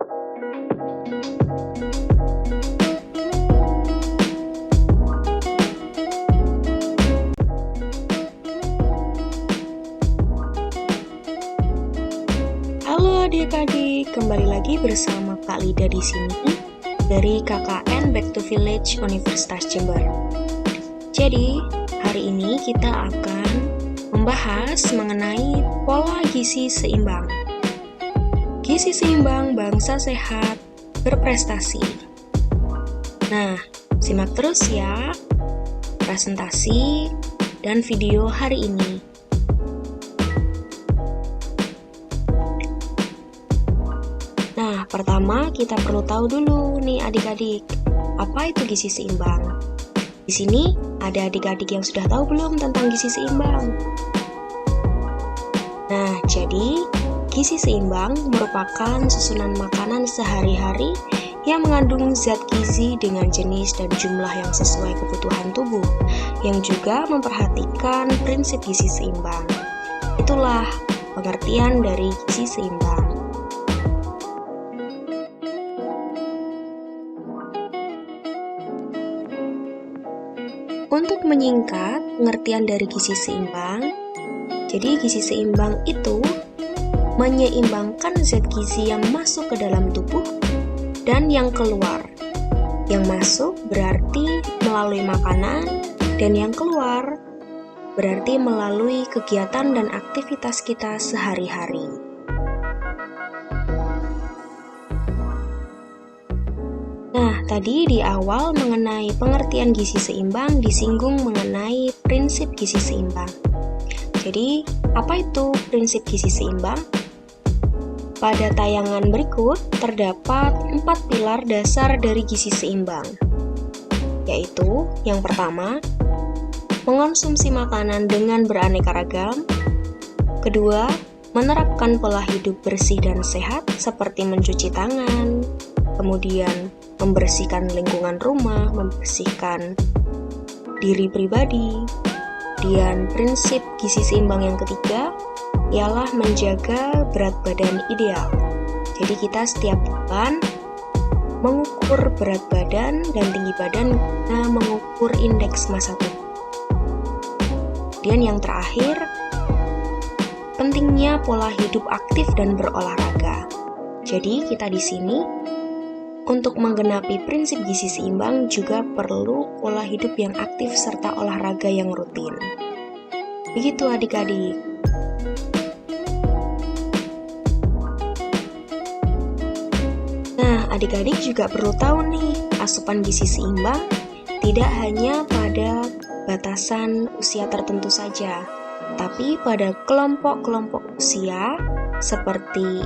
Halo adik-adik, kembali lagi bersama Kak Lida di sini dari KKN Back to Village Universitas Jember. Jadi, hari ini kita akan membahas mengenai pola gizi seimbang. Gizi seimbang bangsa sehat berprestasi. Nah, simak terus ya presentasi dan video hari ini. Nah, pertama kita perlu tahu dulu nih adik-adik, apa itu gizi seimbang? Di sini ada adik-adik yang sudah tahu belum tentang gizi seimbang? Nah, jadi gizi seimbang merupakan susunan makanan sehari-hari yang mengandung zat gizi dengan jenis dan jumlah yang sesuai kebutuhan tubuh, yang juga memperhatikan prinsip gizi seimbang. Itulah pengertian dari gizi seimbang. Untuk menyingkat pengertian dari gizi seimbang, jadi gizi seimbang itu menyeimbangkan zat gizi yang masuk ke dalam tubuh dan yang keluar. Yang masuk berarti melalui makanan, dan yang keluar berarti melalui kegiatan dan aktivitas kita sehari-hari. Nah, tadi di awal mengenai pengertian gizi seimbang disinggung mengenai prinsip gizi seimbang. Jadi, apa itu prinsip gizi seimbang? Pada tayangan berikut terdapat 4 pilar dasar dari gizi seimbang, yaitu yang pertama, mengonsumsi makanan dengan beraneka ragam. Kedua, menerapkan pola hidup bersih dan sehat seperti mencuci tangan, kemudian membersihkan lingkungan rumah, membersihkan diri pribadi. Dan prinsip gizi seimbang yang ketiga ialah menjaga berat badan ideal. Jadi kita setiap bulan mengukur berat badan dan tinggi badan guna mengukur indeks massa tubuh. Dan yang terakhir, pentingnya pola hidup aktif dan berolahraga. Jadi kita di sini untuk menggenapi prinsip gizi seimbang juga perlu pola hidup yang aktif serta olahraga yang rutin. Begitu adik-adik. Nah, adik-adik juga perlu tahu nih, asupan gizi seimbang tidak hanya pada batasan usia tertentu saja, tapi pada kelompok-kelompok usia seperti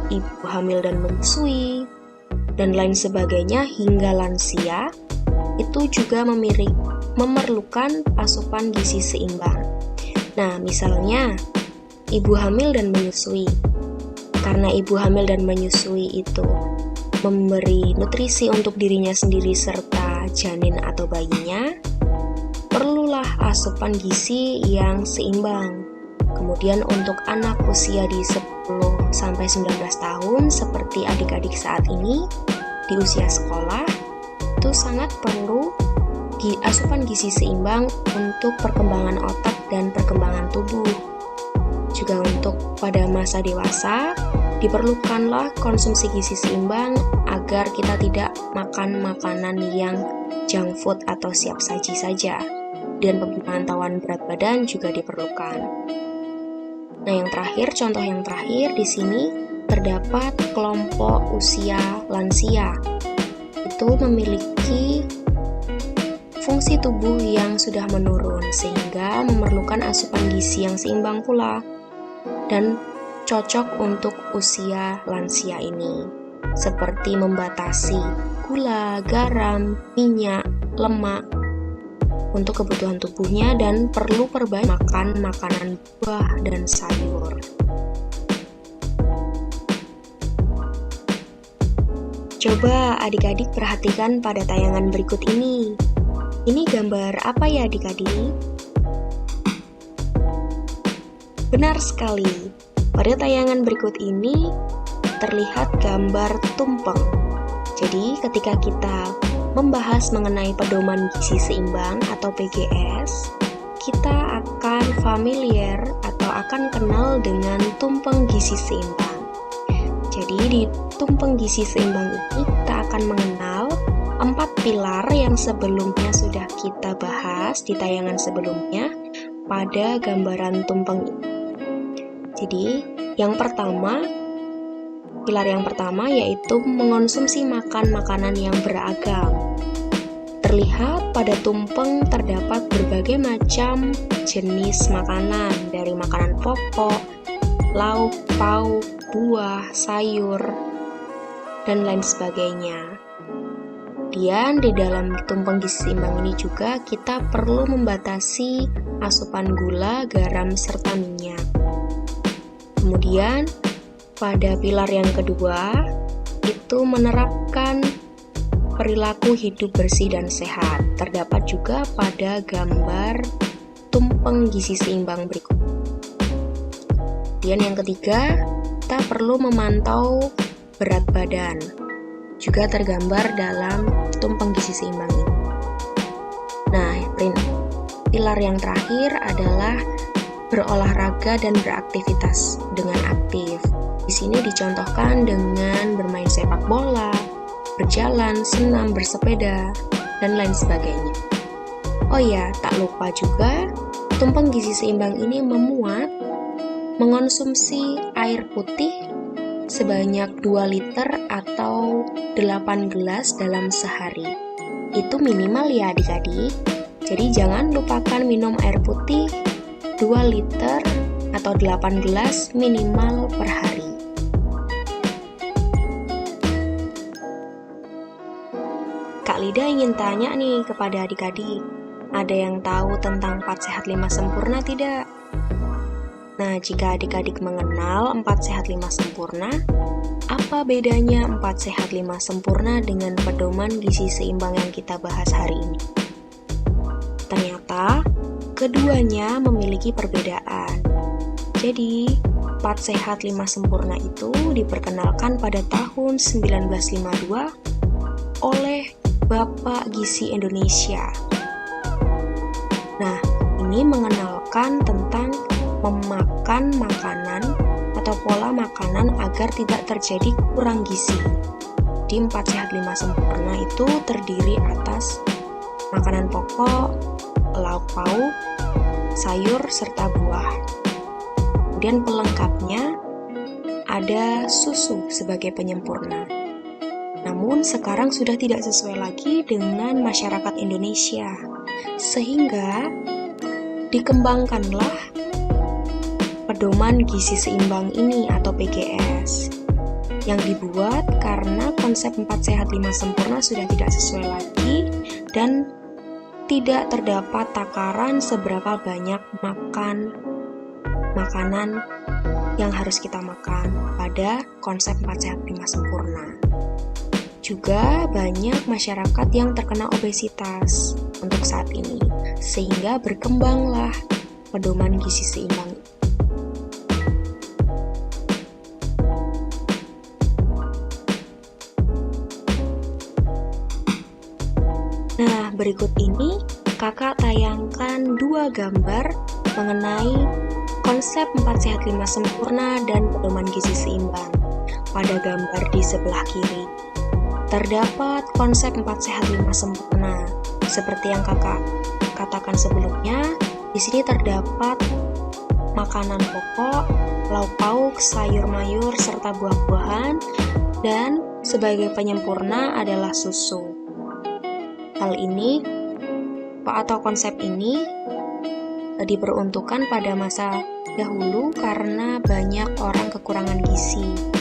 ibu hamil dan menyusui, dan lain sebagainya hingga lansia, itu juga memerlukan asupan gizi seimbang. Nah, misalnya ibu hamil dan menyusui. Karena ibu hamil dan menyusui itu memberi nutrisi untuk dirinya sendiri serta janin atau bayinya, perlulah asupan gizi yang seimbang. Kemudian untuk anak usia di 10-19 tahun seperti adik-adik saat ini di usia sekolah, itu sangat perlu asupan gizi seimbang untuk perkembangan otak dan perkembangan tubuh. Juga untuk pada masa dewasa diperlukanlah konsumsi gizi seimbang agar kita tidak makan makanan yang junk food atau siap saji saja. Dan pemantauan berat badan juga diperlukan. Nah, yang terakhir, contoh yang terakhir di sini terdapat kelompok usia lansia. Itu memiliki fungsi tubuh yang sudah menurun sehingga memerlukan asupan gizi yang seimbang pula dan cocok untuk usia lansia ini, seperti membatasi gula, garam, minyak, lemak untuk kebutuhan tubuhnya dan perlu perbanyak makan makanan buah dan sayur. Coba adik-adik perhatikan pada tayangan berikut ini. Ini gambar apa ya adik-adik? Benar sekali, pada tayangan berikut ini terlihat gambar tumpeng. Jadi ketika kita membahas mengenai pedoman gizi seimbang atau PGS, kita akan familiar atau akan kenal dengan tumpeng gizi seimbang. Jadi di tumpeng gizi seimbang ini kita akan mengenal 4 pilar yang sebelumnya sudah kita bahas di tayangan sebelumnya pada gambaran tumpeng ini. Jadi pilar yang pertama yaitu mengonsumsi makanan yang beragam. Terlihat pada tumpeng terdapat berbagai macam jenis makanan, dari makanan pokok, lauk, pauk, buah, sayur, dan lain sebagainya. Kemudian di dalam tumpeng gizi seimbang ini juga kita perlu membatasi asupan gula, garam, serta minyak. Kemudian pada pilar yang kedua itu menerapkan perilaku hidup bersih dan sehat. Terdapat juga pada gambar tumpeng gizi seimbang berikut. Kemudian yang ketiga, kita perlu memantau berat badan. Juga tergambar dalam tumpeng gizi seimbang ini. Nah, pilar yang terakhir adalah berolahraga dan beraktivitas dengan aktif. Di sini dicontohkan dengan bermain sepak bola, berjalan, senam, bersepeda, dan lain sebagainya. Oh ya, tak lupa juga, tumpeng gizi seimbang ini memuat mengonsumsi air putih sebanyak 2 liter atau 8 gelas dalam sehari. Itu minimal ya adik-adik. Jadi jangan lupakan minum air putih 2 liter atau 8 gelas minimal per hari. Kak Lida ingin tanya nih kepada adik-adik, ada yang tahu tentang 4 sehat 5 sempurna tidak? Nah, jika adik-adik mengenal 4 sehat 5 sempurna, apa bedanya 4 sehat 5 sempurna dengan pedoman gizi seimbang yang kita bahas hari ini? Ternyata, keduanya memiliki perbedaan. Jadi, 4 sehat 5 sempurna itu diperkenalkan pada tahun 1952 oleh Bapak Gizi Indonesia. Nah, ini mengenalkan tentang memakan makanan atau pola makanan agar tidak terjadi kurang gizi. Di 4 sehat 5 sempurna itu terdiri atas makanan pokok, lauk pauk, sayur, serta buah. Kemudian pelengkapnya ada susu sebagai penyempurna. Namun sekarang sudah tidak sesuai lagi dengan masyarakat Indonesia, sehingga dikembangkanlah pedoman gizi seimbang ini atau PGS yang dibuat karena konsep 4 sehat 5 sempurna sudah tidak sesuai lagi dan tidak terdapat takaran seberapa banyak makanan yang harus kita makan pada konsep 4 sehat 5 sempurna. Juga banyak masyarakat yang terkena obesitas untuk saat ini, sehingga berkembanglah pedoman gizi seimbang. Nah, berikut ini kakak tayangkan 2 gambar mengenai konsep 4 sehat 5 sempurna dan pedoman gizi seimbang. Pada gambar di sebelah kiri terdapat konsep 4 sehat 5 sempurna. Seperti yang kakak katakan sebelumnya, di sini terdapat makanan pokok, lauk pauk, sayur mayur, serta buah-buahan, dan sebagai penyempurna adalah susu. Hal ini atau konsep ini diperuntukkan pada masa dahulu karena banyak orang kekurangan gizi.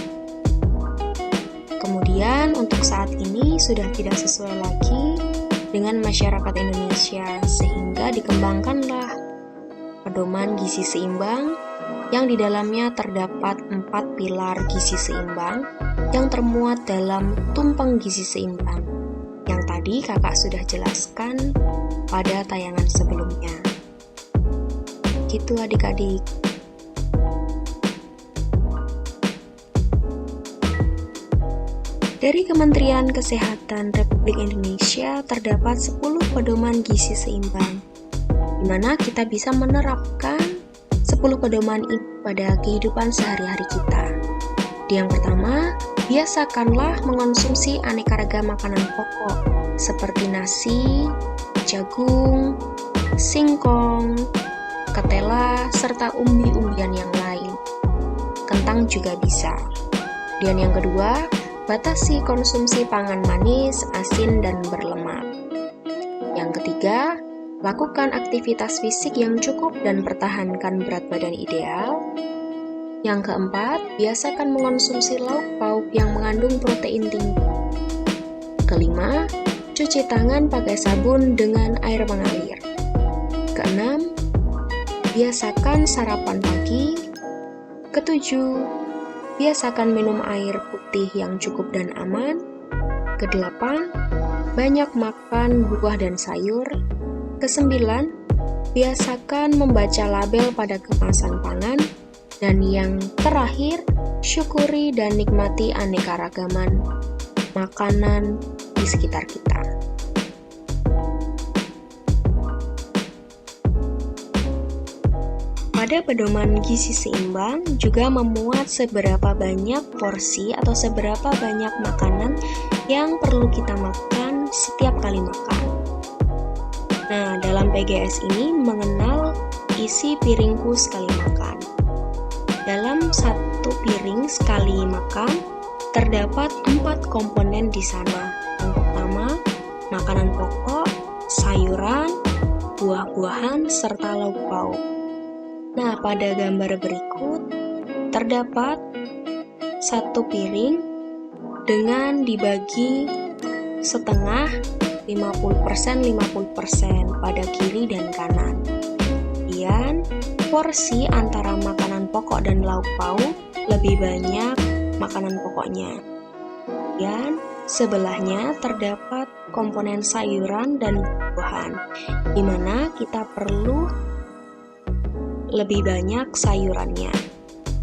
Kemudian untuk saat ini sudah tidak sesuai lagi dengan masyarakat Indonesia, sehingga dikembangkanlah pedoman gizi seimbang yang di dalamnya terdapat 4 pilar gizi seimbang yang termuat dalam tumpeng gizi seimbang yang tadi kakak sudah jelaskan pada tayangan sebelumnya. Gitu adik-adik. Dari Kementerian Kesehatan Republik Indonesia terdapat 10 pedoman gizi seimbang, di mana kita bisa menerapkan 10 pedoman ini pada kehidupan sehari-hari kita. Yang pertama, biasakanlah mengonsumsi aneka ragam makanan pokok seperti nasi, jagung, singkong, ketela, serta umbi-umbian yang lain. Kentang juga bisa. Dan yang kedua, batasi konsumsi pangan manis, asin, dan berlemak. Yang ketiga, lakukan aktivitas fisik yang cukup dan pertahankan berat badan ideal. Yang keempat, biasakan mengonsumsi lauk pauk yang mengandung protein tinggi. Kelima, cuci tangan pakai sabun dengan air mengalir. Keenam, biasakan sarapan pagi. Ketujuh, biasakan minum air putih yang cukup dan aman. Kedelapan, banyak makan buah dan sayur. Kesembilan, biasakan membaca label pada kemasan pangan. Dan yang terakhir, syukuri dan nikmati aneka ragaman makanan di sekitar kita. Pada pedoman gizi seimbang juga memuat seberapa banyak porsi atau seberapa banyak makanan yang perlu kita makan setiap kali makan. Nah, dalam PGS ini mengenal isi piringku sekali makan. Dalam satu piring sekali makan, terdapat 4 komponen di sana. Yang pertama, makanan pokok, sayuran, buah-buahan, serta lauk pauk. Nah, pada gambar berikut terdapat satu piring dengan dibagi setengah 50% pada kiri dan kanan. Kemudian, porsi antara makanan pokok dan lauk pauk lebih banyak makanan pokoknya. Dan sebelahnya terdapat komponen sayuran dan buah-buahan, di mana kita perlu lebih banyak sayurannya.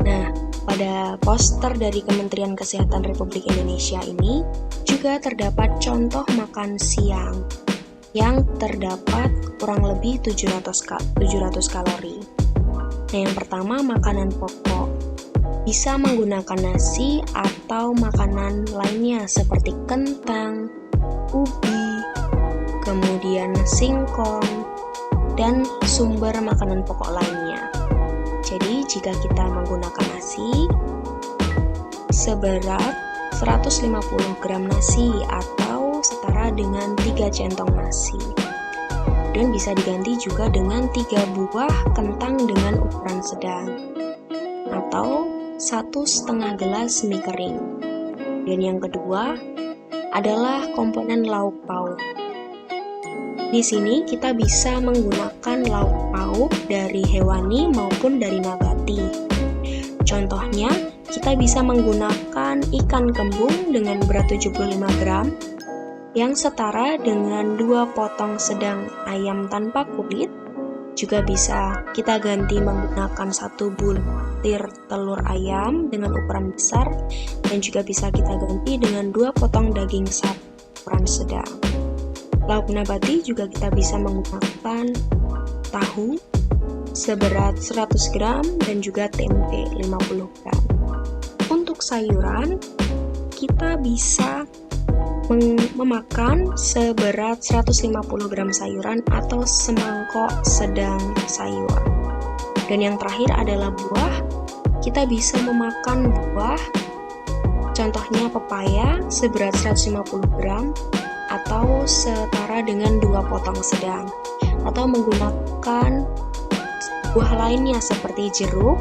Nah, pada poster dari Kementerian Kesehatan Republik Indonesia ini juga terdapat contoh makan siang yang terdapat kurang lebih 700 kalori. Nah, yang pertama makanan pokok. Bisa menggunakan nasi atau makanan lainnya seperti kentang, ubi, kemudian singkong, dan sumber makanan pokok lainnya. Jadi jika kita menggunakan nasi seberat 150 gram nasi atau setara dengan 3 centong nasi. Dan bisa diganti juga dengan 3 buah kentang dengan ukuran sedang atau 1,5 gelas mie kering. Dan yang kedua adalah komponen lauk pauk. Di sini kita bisa menggunakan lauk pauk dari hewani maupun dari nabati. Contohnya, kita bisa menggunakan ikan kembung dengan berat 75 gram yang setara dengan 2 potong sedang ayam tanpa kulit. Juga bisa kita ganti menggunakan 1 butir telur ayam dengan ukuran besar, dan juga bisa kita ganti dengan 2 potong daging sapi ukuran sedang. Lauk nabati juga kita bisa menggunakan tahu seberat 100 gram dan juga tempe 50 gram. Untuk sayuran, kita bisa memakan seberat 150 gram sayuran atau semangkok sedang sayur. Dan yang terakhir adalah buah. Kita bisa memakan buah, contohnya pepaya seberat 150 gram atau setara dengan 2 potong sedang, atau menggunakan buah lainnya seperti jeruk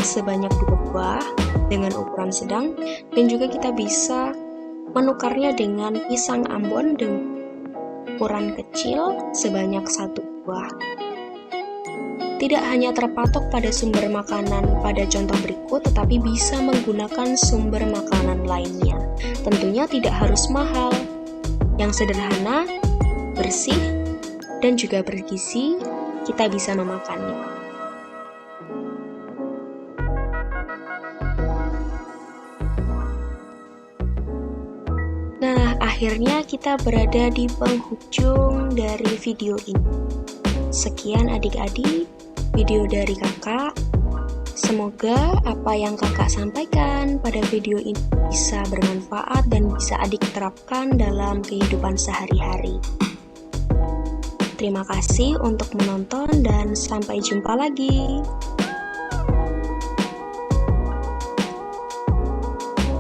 sebanyak 2 buah dengan ukuran sedang, dan juga kita bisa menukarnya dengan pisang Ambon dengan ukuran kecil sebanyak 1 buah. Tidak hanya terpatok pada sumber makanan pada contoh berikut, tetapi bisa menggunakan sumber makanan lainnya. Tentunya tidak harus mahal. Yang sederhana, bersih, dan juga bergizi, kita bisa memakannya. Nah, akhirnya kita berada di penghujung dari video ini. Sekian adik-adik, video dari kakak. Semoga apa yang kakak sampaikan pada video ini bisa bermanfaat dan bisa adik terapkan dalam kehidupan sehari-hari. Terima kasih untuk menonton dan sampai jumpa lagi.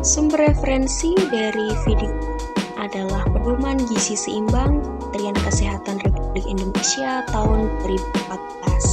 Sumber referensi dari video adalah Pedoman Gizi Seimbang Kementerian Kesehatan Republik Indonesia tahun 2014.